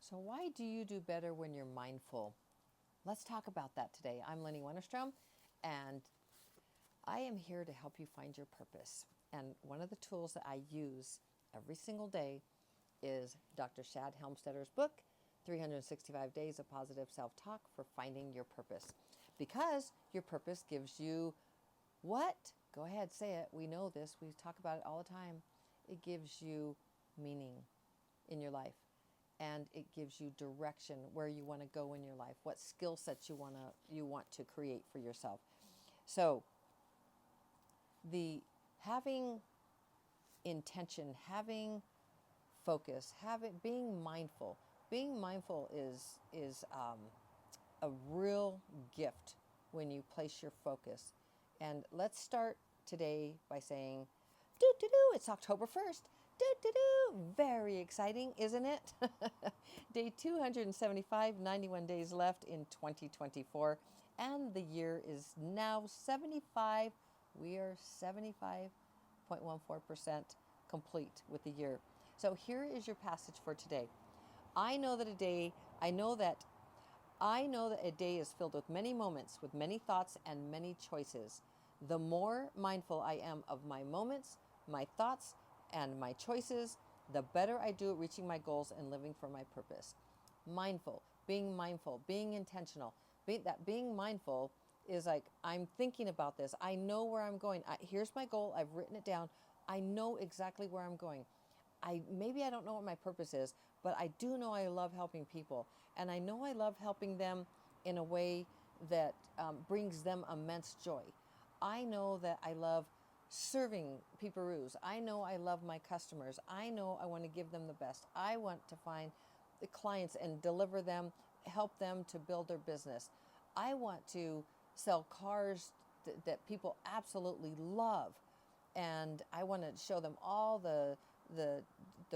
So why do you do better when you're mindful? Let's talk about that today. I'm Lenny Wennerstrom, and I am here to help you find your purpose. And one of the tools that I use every single day is Dr. Shad Helmstetter's book, 365 Days of Positive Self-Talk for Finding Your Purpose. Because your purpose gives you what? Go ahead, say it. We know this. We talk about it all the time. It gives you meaning in your life. And it gives you direction where you want to go in your life, what skill sets you want to create for yourself. So the having intention, having focus, being mindful. Being mindful is a real gift when you place your focus. And let's start today by saying, doo doo doo, it's October 1st. Doo doo doo, very exciting, isn't it? Day 275, 91 days left in 2024, and the year is now 75. We are 75.14% complete with the year. So here is your passage for today. I know that a day is filled with many moments, with many thoughts and many choices. The more mindful I am of my moments, my thoughts, and my choices, the better I do at reaching my goals and living for my purpose. Mindful, being intentional. Being mindful is like, I'm thinking about this. I know where I'm going. Here's my goal. I've written it down. I know exactly where I'm going. Maybe I don't know what my purpose is, but I do know I love helping people. And I know I love helping them in a way that brings them immense joy. I know that I love serving peeparoos. I know I love my customers. I know I want to give them the best. I want to find the clients and deliver them, help them to build their business. I want to sell cars that people absolutely love. And I want to show them all the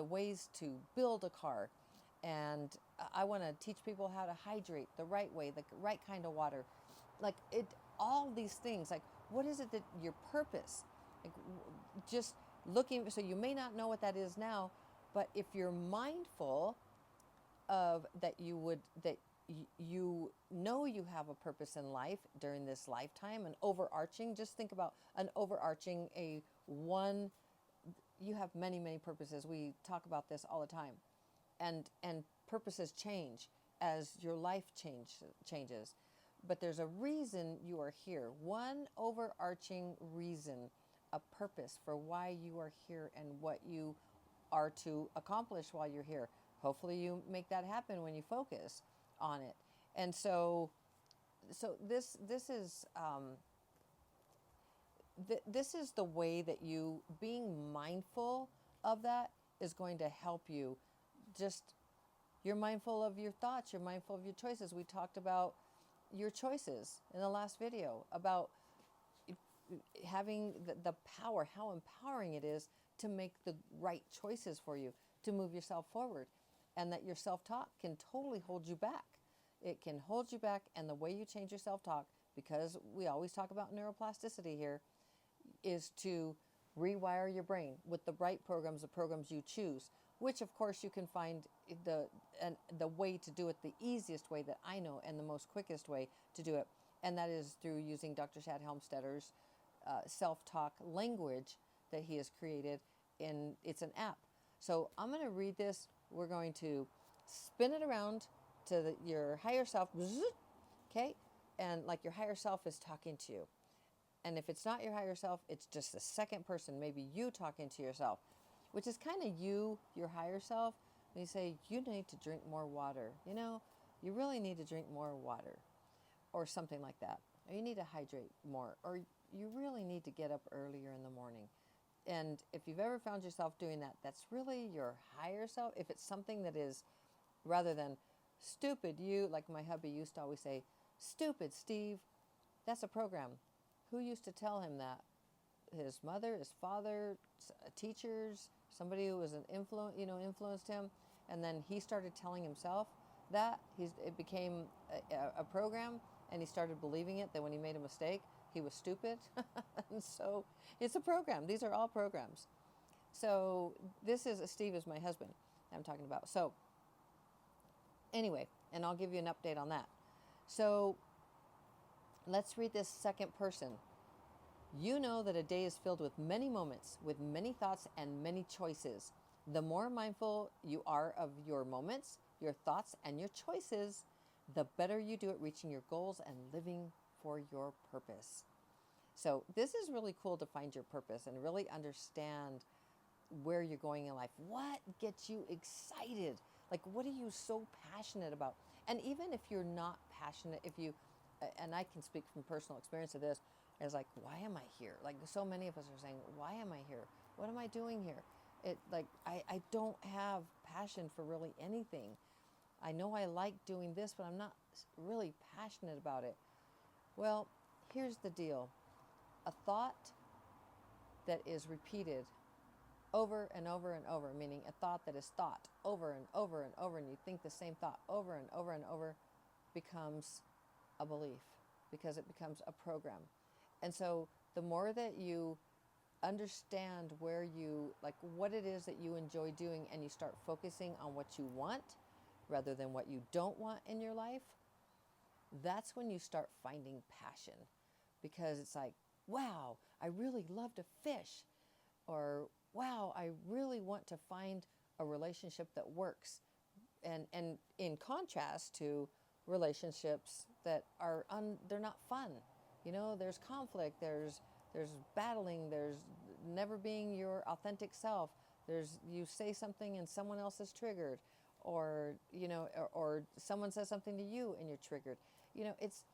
ways to build a car. And I want to teach people how to hydrate the right way, the right kind of water. All these things, like, what is it that your purpose? Like, just looking, so you may not know what that is now, but if you're mindful of that, you know you have a purpose in life during this lifetime, an overarching, just think about an overarching, you have many, many purposes. We talk about this all the time. And purposes change as your life changes. But there's a reason you are here. One overarching reason, a purpose for why you are here and what you are to accomplish while you're here. Hopefully you make that happen when you focus on it. And so this is this is the way that you being mindful of that is going to help you. Just, you're mindful of your thoughts, you're mindful of your choices. We talked about your choices in the last video, about having the power, how empowering it is to make the right choices for you, to move yourself forward, and that your self-talk can totally hold you back. It can hold you back, and the way you change your self-talk, because we always talk about neuroplasticity here, is to rewire your brain with the right programs, the programs you choose, which of course you can find the way to do it, the easiest way that I know and the most quickest way to do it. And that is through using Dr. Shad Helmstetter's self-talk language that he has created. It's an app. So I'm going to read this. We're going to spin it around to your higher self, okay? And like your higher self is talking to you. And if it's not your higher self, it's just the second person, maybe you talking to yourself, which is kind of your higher self. When you say, you need to drink more water, you really need to drink more water, or something like that. Or you need to hydrate more, or you really need to get up earlier in the morning. And if you've ever found yourself doing that, that's really your higher self. If it's something that is, rather than stupid you, like my hubby used to always say, stupid Steve, that's a program. Who used to tell him that? His mother, his father, teachers, somebody who was influenced him, and then he started telling himself that. It became a program, and he started believing it, that when he made a mistake, he was stupid. And so it's a program. These are all programs. So Steve is my husband I'm talking about. So Anyway, and I'll give you an update on that. So let's read this second person. You know that a day is filled with many moments, with many thoughts and many choices. The more mindful you are of your moments, your thoughts, and your choices, the better you do at reaching your goals and living for your purpose. So this is really cool to find your purpose and really understand where you're going in life. What gets you excited? Like, what are you so passionate about? And even if you're not passionate, and I can speak from personal experience of this, is like, why am I here? Like, so many of us are saying, why am I here? What am I doing here? I don't have passion for really anything. I know I like doing this, but I'm not really passionate about it. Well, here's the deal. A thought that is repeated over and over and over, meaning a thought that is thought over and over and over, and you think the same thought over and over and over, becomes a belief, because it becomes a program. And so the more that you understand what it is that you enjoy doing, and you start focusing on what you want rather than what you don't want in your life, that's when you start finding passion. Because it's like, wow, I really love to fish. Or, wow, I really want to find a relationship that works. And in contrast to relationships that they're not fun. There's conflict, there's battling, there's never being your authentic self. You say something and someone else is triggered, or someone says something to you and you're triggered. It's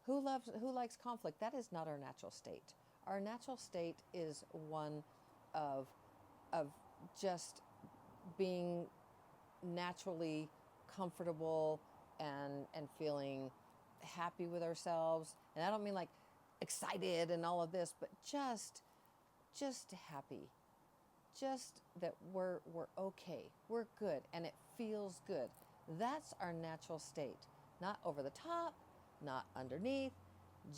who likes conflict? That is not our natural state. Our natural state is one of just being naturally comfortable and feeling happy with ourselves. And I don't mean like excited and all of this, but just happy. Just that we're okay. We're good, and it feels good. That's our natural state. Not over the top, not underneath,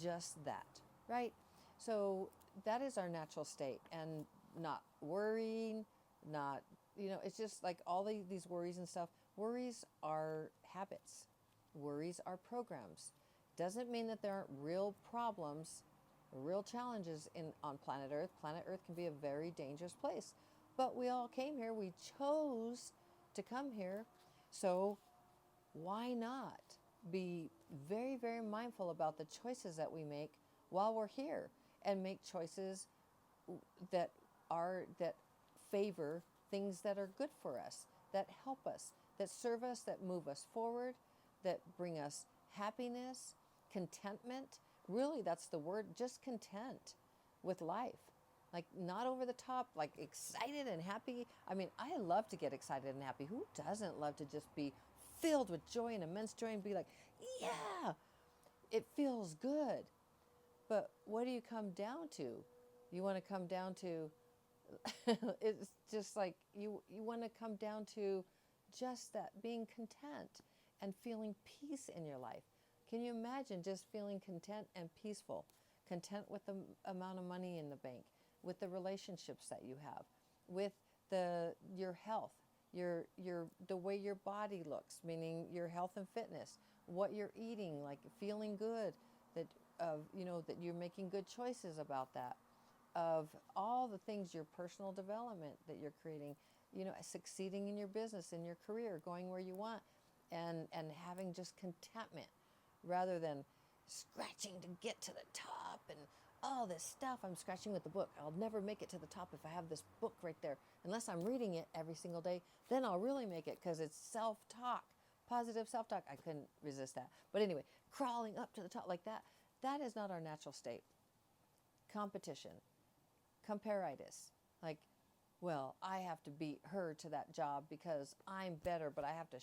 just that, right? So that is our natural state, and not worrying, not, it's just like all these worries and stuff. Worries are habits. Worries are programs. Doesn't mean that there aren't real problems, real challenges on planet Earth. Planet Earth can be a very dangerous place. But we all came here. We chose to come here. So why not be very, very mindful about the choices that we make while we're here, and make choices that favor things that are good for us, that help us, that serve us, that move us forward, that bring us happiness, contentment. Really, that's the word, just content with life. Like, not over the top, like excited and happy. I mean, I love to get excited and happy. Who doesn't love to just be filled with joy and immense joy and be like, yeah, it feels good. But what do you come down to? You want to come down to, it's just like, you want to come down to just that, being content and feeling peace in your life. Can you imagine just feeling content and peaceful? Content with the amount of money in the bank, with the relationships that you have, with your health, the way your body looks, meaning your health and fitness, what you're eating, like feeling good, that you're making good choices about that, of all the things, your personal development that you're creating, succeeding in your business, in your career, going where you want, and having just contentment, rather than scratching to get to the top and all this stuff. I'm scratching with the book. I'll never make it to the top if I have this book right there. Unless I'm reading it every single day, then I'll really make it, because it's self-talk, positive self-talk. I couldn't resist that. But anyway, crawling up to the top like that, that is not our natural state. Competition, comparitis, like, well, I have to beat her to that job because I'm better, but I have to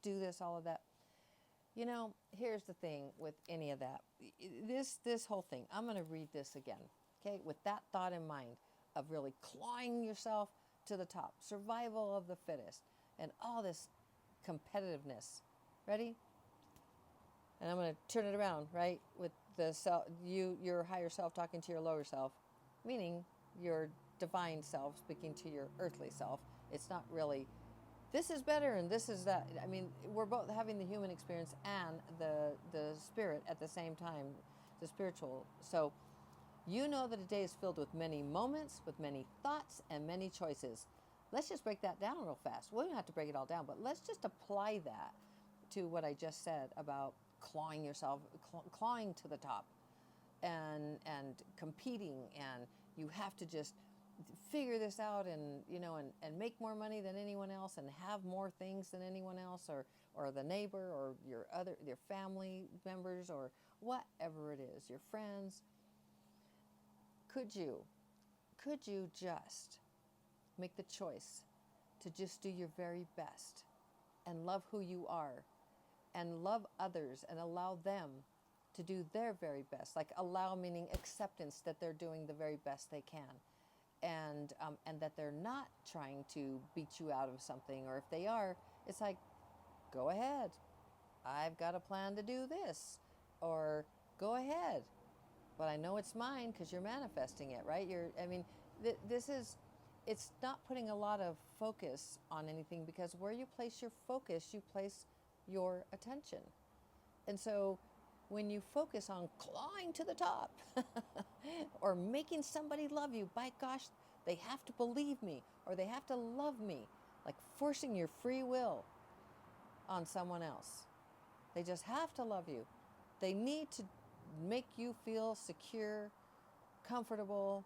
do this, all of that. Here's the thing with any of that. This whole thing, I'm going to read this again, okay, with that thought in mind of really clawing yourself to the top, survival of the fittest, and all this competitiveness. Ready? And I'm going to turn it around, right, with your higher self talking to your lower self, meaning your divine self speaking to your earthly self. It's not really, this is better and this is that. I mean, we're both having the human experience and the spirit at the same time, the spiritual. So you know that a day is filled with many moments, with many thoughts, and many choices. Let's just break that down real fast. We don't have to break it all down, but let's just apply that to what I just said about clawing yourself, clawing to the top, and competing, and you have to just figure this out, and and make more money than anyone else, and have more things than anyone else, or the neighbor, or your family members, or whatever it is, your friends. Could you just make the choice to just do your very best and love who you are and love others and allow them to do their very best? Like, allow meaning acceptance that they're doing the very best they can, and that they're not trying to beat you out of something, or if they are, it's like, go ahead. I've got a plan to do this, or go ahead. But I know it's mine because you're manifesting it, right? It's not putting a lot of focus on anything, because where you place your focus, you place your attention. And so when you focus on clawing to the top or making somebody love you, by gosh, they have to believe me, or they have to love me, like forcing your free will on someone else. They just have to love you. They need to make you feel secure, comfortable.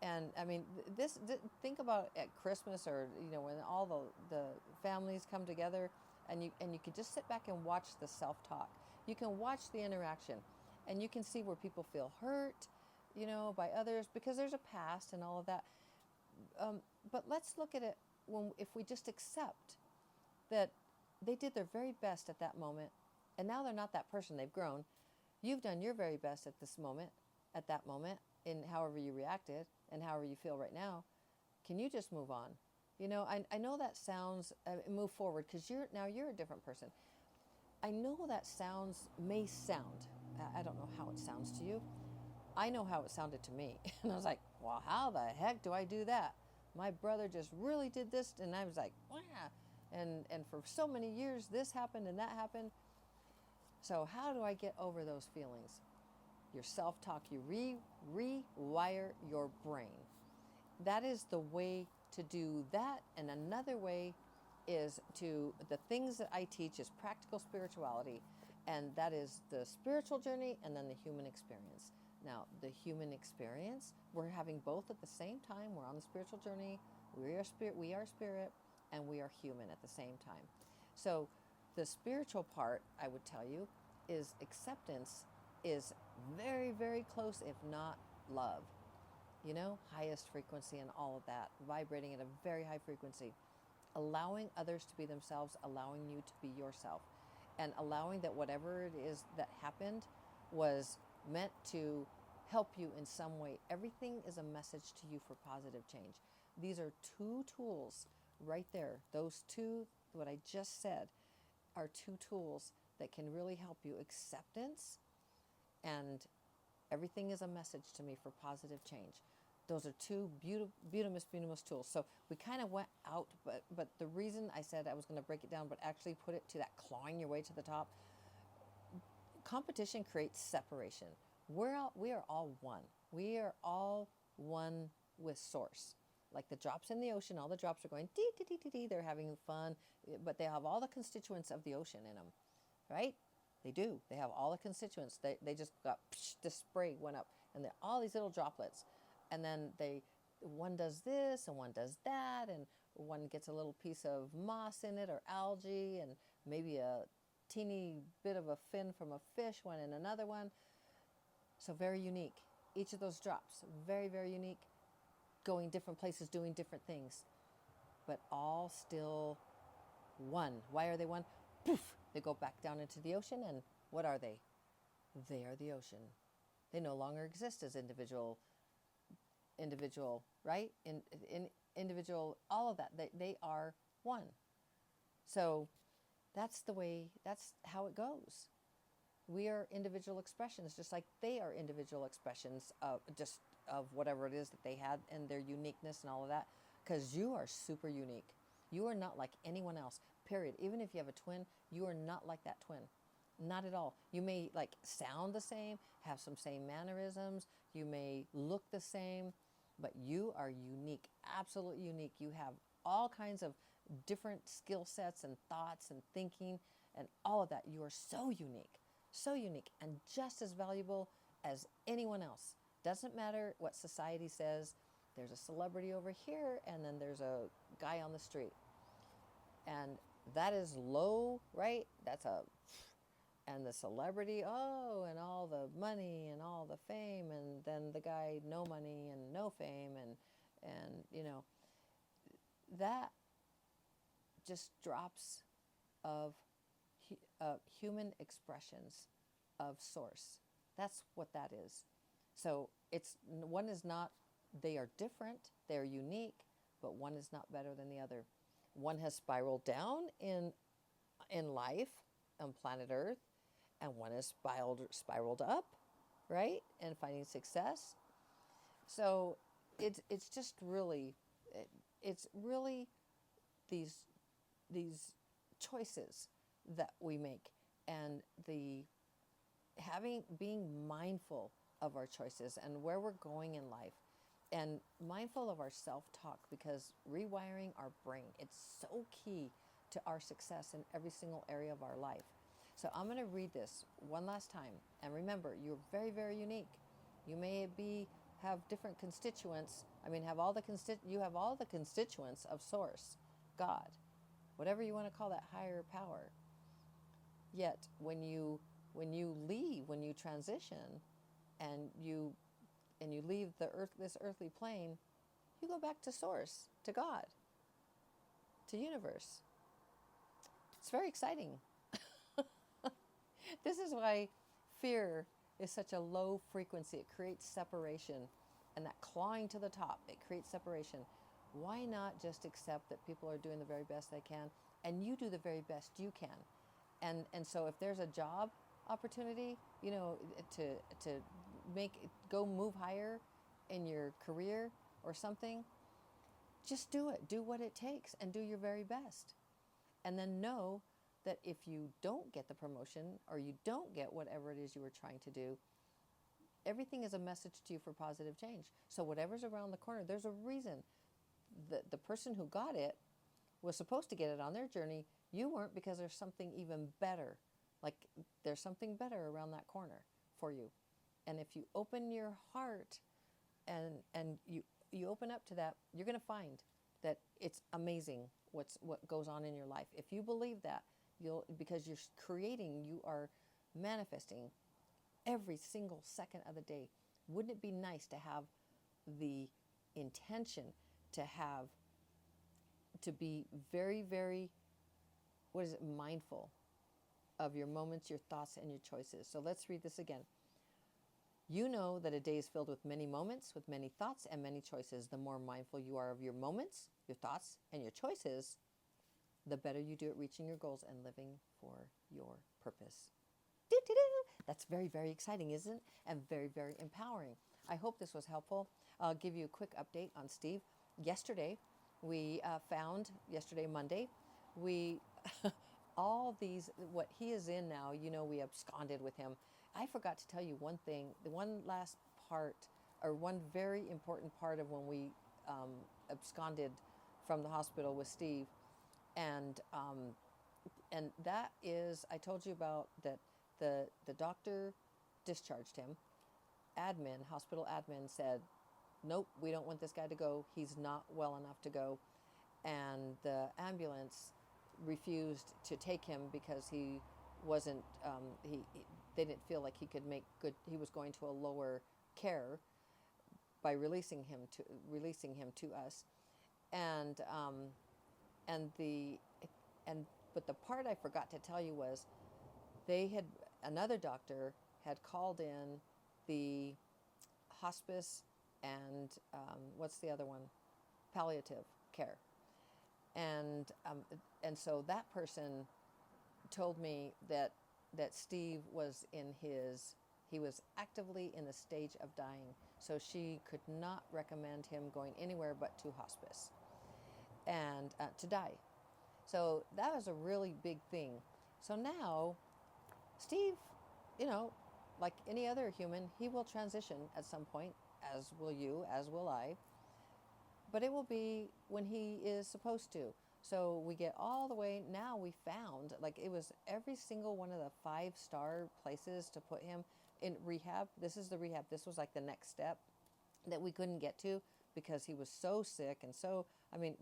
And I mean, think about at Christmas, or when all the families come together, and you can just sit back and watch the self-talk. You can watch the interaction, and you can see where people feel hurt, by others, because there's a past and all of that. But let's look at it if we just accept that they did their very best at that moment, and now they're not that person. They've grown. You've done your very best at this moment, at that moment, in however you reacted and however you feel right now. Can you just move on? I know that sounds, move forward, because you're a different person. I know that may sound, I don't know how it sounds to you. I know how it sounded to me. And I was like, well, how the heck do I do that? My brother just really did this. And I was like, wow. And for so many years, this happened and that happened. So how do I get over those feelings? Your self-talk, you rewire your brain. That is the way to do that. And another way is the things that I teach is practical spirituality. And that is the spiritual journey and then the human experience. Now, the human experience, we're having both at the same time. We're on the spiritual journey. We are spirit, and we are human at the same time. So the spiritual part, I would tell you, is acceptance is very, very close, if not love. Highest frequency and all of that, vibrating at a very high frequency. Allowing others to be themselves, allowing you to be yourself, and allowing that whatever it is that happened was meant to help you in some way. Everything is a message to you for positive change. These are two tools right there. Those two, what I just said, are two tools that can really help you. Acceptance and everything is a message to me for positive change. Those are two beautiful tools. So we kind of went out, but the reason I said I was going to break it down, but actually put it to that clawing your way to the top. Competition creates separation. We are all one. We are all one with source. Like the drops in the ocean, all the drops are going dee, dee, dee, dee, dee. They're having fun, but they have all the constituents of the ocean in them, right? They do. They have all the constituents. They just got, the spray went up, and they're all these little droplets. And then one does this and one does that, and one gets a little piece of moss in it or algae, and maybe a teeny bit of a fin from a fish went in another one. So very unique. Each of those drops, very, very unique, going different places, doing different things, but all still one. Why are they one? Poof! They go back down into the ocean, and what are they? They are the ocean. They no longer exist as individual, right? In individual, all of that. They are one. So that's how it goes. We are individual expressions, just like they are individual expressions of whatever it is that they had and their uniqueness and all of that, because you are super unique. You are not like anyone else, period. Even if you have a twin, you are not like that twin. Not at all. You may like sound the same, have some same mannerisms, you may look the same, but you are unique, absolutely unique. You have all kinds of different skill sets and thoughts and thinking and all of that. You are so unique, and just as valuable as anyone else. Doesn't matter what society says. There's a celebrity over here, and then there's a guy on the street. And that is low, right? And the celebrity, oh, and all the money and all the fame, and then the guy, no money and no fame, and that just drops of human expressions of source. That's what that is. So one is not, they are different, they are unique, but one is not better than the other. One has spiraled down in life on planet Earth, and one has spiraled up, right, and finding success. So it's just really, it's really these choices that we make, and being mindful of our choices and where we're going in life, and mindful of our self-talk, because rewiring our brain, it's so key to our success in every single area of our life. So I'm going to read this one last time, and remember, you're very, very unique. You may have different constituents. I mean, you have all the constituents of Source, God, whatever you want to call that higher power. Yet when you leave, when you transition, and you leave this earthly plane, you go back to Source, to God, to universe. It's very exciting. This is why fear is such a low frequency. It creates separation, and that clawing to the top, it creates separation. Why not just accept that people are doing the very best they can, and you do the very best you can? And so if there's a job opportunity, to move higher in your career or something, just do it. Do what it takes and do your very best. And then know that if you don't get the promotion, or you don't get whatever it is you were trying to do, everything is a message to you for positive change. So whatever's around the corner, there's a reason. The person who got it was supposed to get it on their journey. You weren't, because there's something even better. Like there's something better around that corner for you. And if you open your heart and you open up to that, you're going to find that it's amazing what goes on in your life. If you believe that, because you're creating, you are manifesting every single second of the day. Wouldn't it be nice to have the intention to be very, very, mindful of your moments, your thoughts, and your choices? So let's read this again. You know that a day is filled with many moments, with many thoughts and many choices. The more mindful you are of your moments, your thoughts, and your choices, the better you do at reaching your goals and living for your purpose. That's very, very exciting, isn't it? And very, very empowering. I hope this was helpful. I'll give you a quick update on Steve. Yesterday, Monday, all these, what he is in now, we absconded with him. I forgot to tell you one thing, the one last part, or one very important part of when we absconded from the hospital with Steve. And that is, I told you about that the doctor discharged him. Hospital admin said, nope, we don't want this guy to go. He's not well enough to go. And the ambulance refused to take him because he wasn't, they didn't feel like he could make good, he was going to a lower care by releasing him to us. But the part I forgot to tell you was another doctor had called in the hospice and what's the other one? Palliative care. And so that person told me that Steve was he was actively in the stage of dying. So she could not recommend him going anywhere but to hospice. and to die. So that was a really big thing. So now, Steve, you know, like any other human, he will transition at some point, as will you, as will I. But it will be when he is supposed to. So we get all the way, now we found, like it was every single one of the 5-star places to put him in rehab. This is the rehab. This was like the next step that we couldn't get to because he was so sick and so, I mean,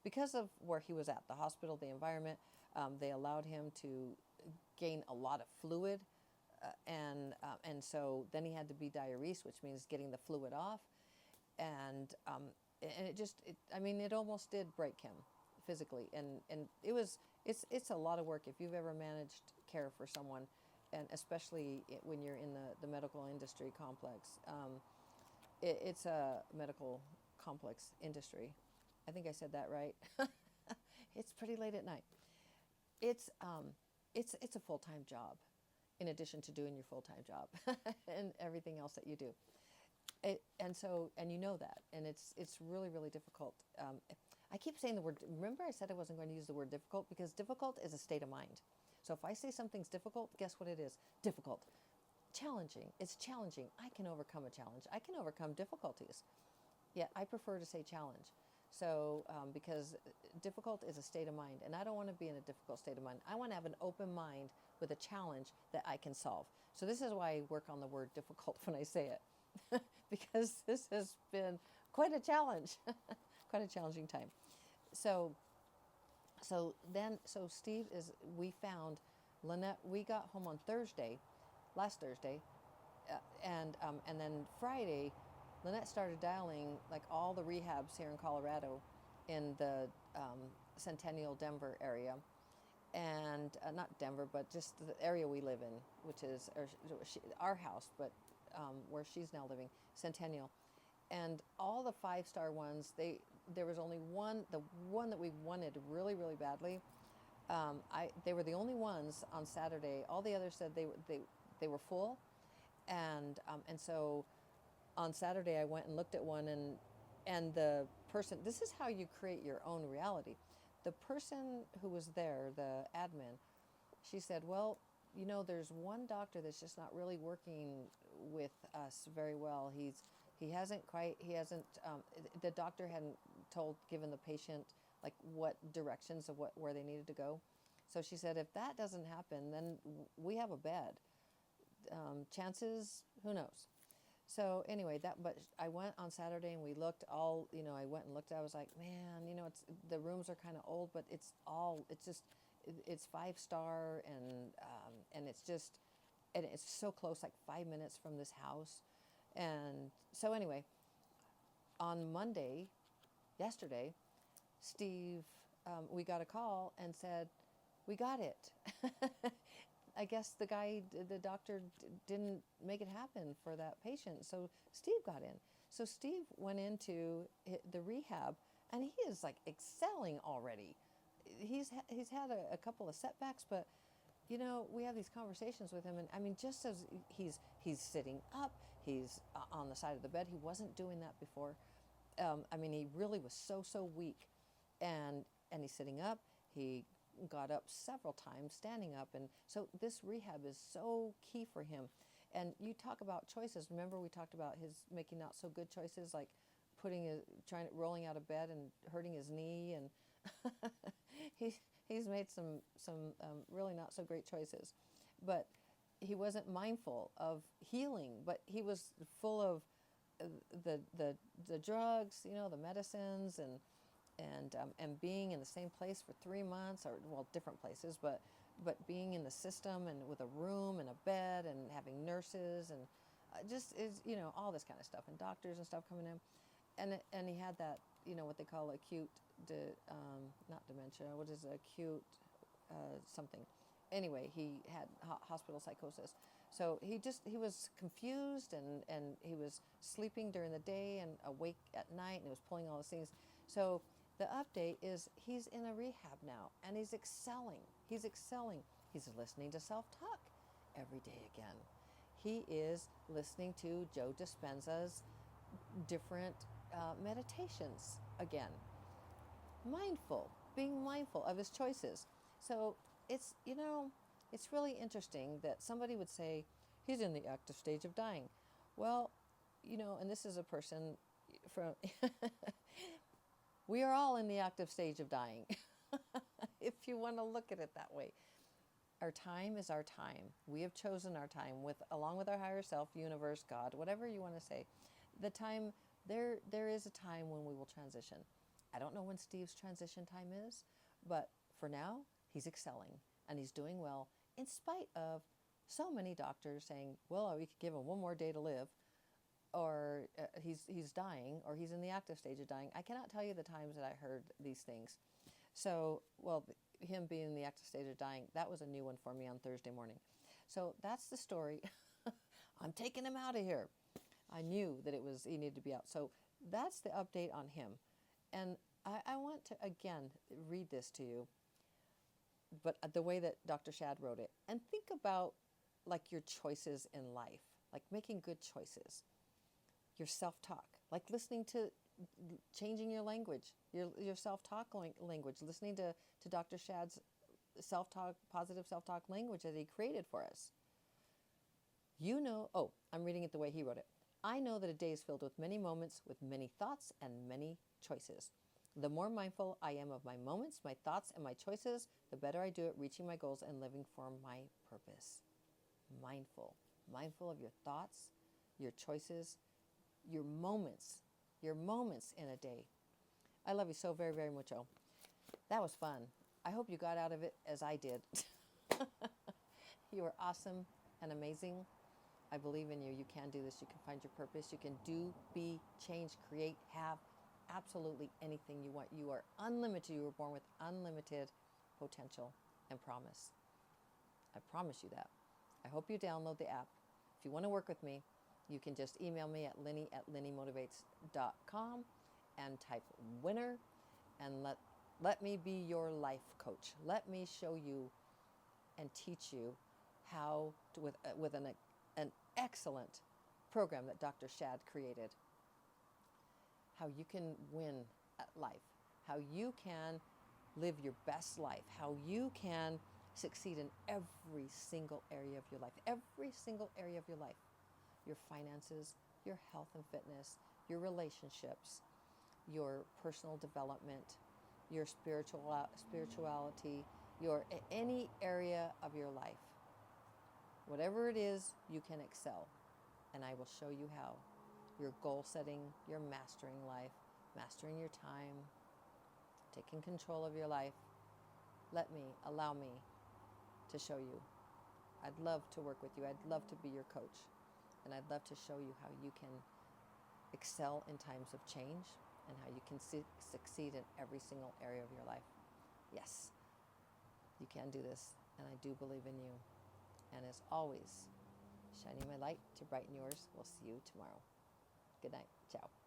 because of where he was at, the hospital, the environment, they allowed him to gain a lot of fluid. And so then he had to be diuresed, which means getting the fluid off. And it just, I mean, it almost did break him physically. And it's a lot of work if you've ever managed care for someone, and especially when you're in the medical industry complex. It's a medical complex industry. I think I said that right. It's pretty late at night. It's a full-time job, in addition to doing your full-time job and everything else that you do. And you know that, and it's really, really difficult. I keep saying the word. Remember, I said I wasn't going to use the word difficult because difficult is a state of mind. So if I say something's difficult, guess what it is? Difficult. Challenging. It's challenging. I can overcome a challenge. I can overcome difficulties. Yet I prefer to say challenge. So because difficult is a state of mind, and I don't want to be in a difficult state of mind. I want to have an open mind with a challenge that I can solve. So this is why I work on the word difficult when I say it, because this has been quite a challenge, quite a challenging time. So Steve we found Lynette, we got home on last Thursday, and then Friday, Lynette started dialing like all the rehabs here in Colorado in the Centennial Denver area, and not Denver, but just the area we live in, which is our house, but where she's now living, Centennial. And all the 5-star ones, there was only one, the one that we wanted really, really badly. They were the only ones on Saturday. All the others said they were full, and so on Saturday I went and looked at one, and the person. This is how you create your own reality. The person who was there, the admin, she said, "Well, you know, there's one doctor that's just not really working with us very well. He hasn't. The doctor hadn't given the patient like what directions of where they needed to go. So she said, if that doesn't happen, then we have a bed. Chances, who knows? So anyway, but I went on Saturday and we looked I went and looked. I was like, man, the rooms are kind of old, but it's 5-star, and it's so close, like 5 minutes from this house. And so anyway, on Monday, yesterday, Steve, we got a call and said, we got it. I guess the doctor didn't make it happen for that patient. So Steve got in. So Steve went into the rehab, and he is like excelling already. He's had a couple of setbacks, but we have these conversations with him, and I mean, just as he's sitting up, he's on the side of the bed. He wasn't doing that before. I mean, he really was so weak, and he's sitting up. He got up several times, standing up, and so this rehab is so key for him. And you talk about choices. Remember, we talked about his making not so good choices, like rolling out of bed and hurting his knee, and he's made some really not so great choices. But he wasn't mindful of healing, but he was full of the drugs, the medicines, and being in the same place for 3 months, or different places, but being in the system and with a room and a bed and having nurses and just is all this kind of stuff, and doctors and stuff coming in, and he had that what they call acute not dementia, what is acute something. Anyway, he had hospital psychosis. So he was confused, and he was sleeping during the day and awake at night, and he was pulling all those things. So the update is he's in a rehab now, and he's excelling. He's listening to self-talk every day again. He is listening to Joe Dispenza's different meditations again. being mindful of his choices. So it's, it's really interesting that somebody would say, he's in the active stage of dying. Well, and this is a person from, we are all in the active stage of dying, if you want to look at it that way. Our time is our time. We have chosen our time along with our higher self, universe, God, whatever you want to say. The time, there is a time when we will transition. I don't know when Steve's transition time is, but for now, he's excelling and he's doing well in spite of so many doctors saying, well, we could give him one more day to live, or he's dying, or he's in the active stage of dying. I cannot tell you the times that I heard these things. So, well, him being in the active stage of dying, that was a new one for me on Thursday morning. So that's the story. I'm taking him out of here. I knew that he needed to be out. So that's the update on him. And I want to, again, read this to you, but the way that Dr. Shad wrote it. And think about, like, your choices in life, like making good choices, your self-talk, like listening to, changing your language, your self-talk language, listening to Dr. Shad's self-talk, positive self-talk language that he created for us. I'm reading it the way he wrote it. I know that a day is filled with many moments, with many thoughts and many choices. The more mindful I am of my moments, my thoughts, and my choices, the better I do at reaching my goals and living for my purpose. Mindful of your thoughts, your choices, your moments in a day. I love you so very, very much. That was fun. I hope you got out of it as I did. You are awesome and amazing. I believe in you. You can do this. You can find your purpose. You can do, be, change, create, have absolutely anything you want. You are unlimited. You were born with unlimited potential and promise. I promise you that. I hope you download the app. If you want to work with me, you can just email me at linny@linnymotivates.com and type winner, and let me be your life coach. Let me show you and teach you how to, with an excellent program that Dr. Shad created, how you can win at life, how you can live your best life, how you can succeed in every single area of your life, your finances, your health and fitness, your relationships, your personal development, your spirituality, your any area of your life. Whatever it is, you can excel. And I will show you how. Your goal setting, your mastering life, mastering your time, taking control of your life. Allow me to show you. I'd love to work with you. I'd love to be your coach. And I'd love to show you how you can excel in times of change and how you can succeed in every single area of your life. Yes, you can do this, and I do believe in you. And as always, shining my light to brighten yours. We'll see you tomorrow. Good night. Ciao.